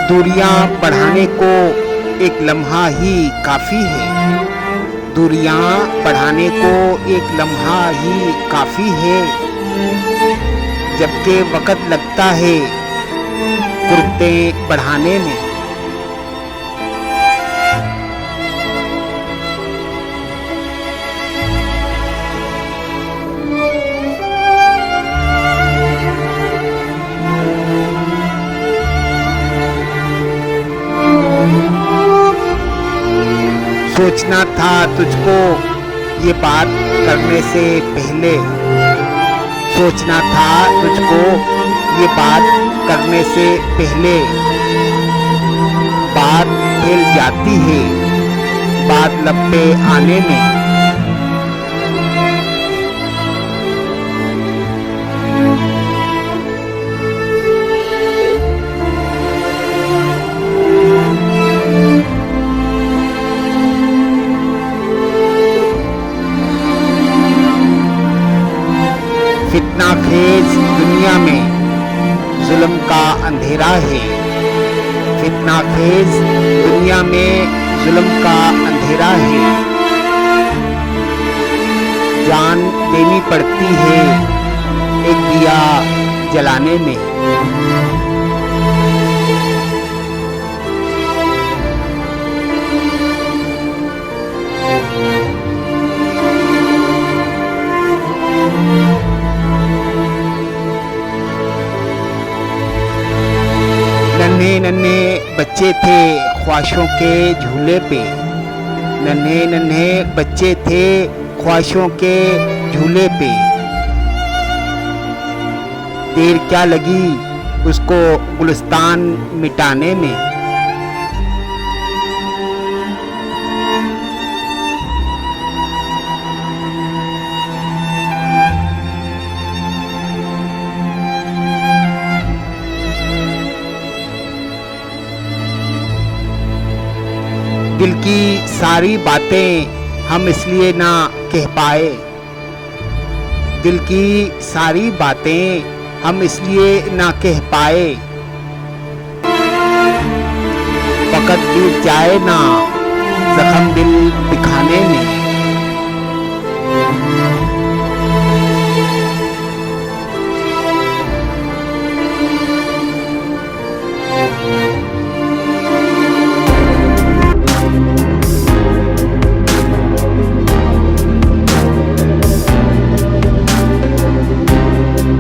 दूरियां बढ़ाने को एक लम्हा ही काफ़ी है। दूरियां बढ़ाने को एक लम्हा ही काफ़ी है। जबकि वक़्त लगता है गुर्बतें बढ़ाने में। सोचना था तुझको ये बात करने से पहले। सोचना था तुझको ये बात करने से पहले। बात फैल जाती है बात लब पे आने में। फितना खेज दुनिया में जुल्म का अंधेरा है। फितना खेज दुनिया में जुल्म का अंधेरा है। जान देनी पड़ती है एक दिया जलाने में। नन्हे नन्हे बच्चे थे ख्वाहिशों के झूले पे। नन्हे नन्हे बच्चे थे ख्वाहिशों के झूले पे। देर क्या लगी उसको गुलिस्तान मिटाने में। दिल की सारी बातें हम इसलिए ना कह पाए। दिल की सारी बातें हम इसलिए ना कह पाए। वक़्त बीत जाए ना जख्म दिल दिखाने में।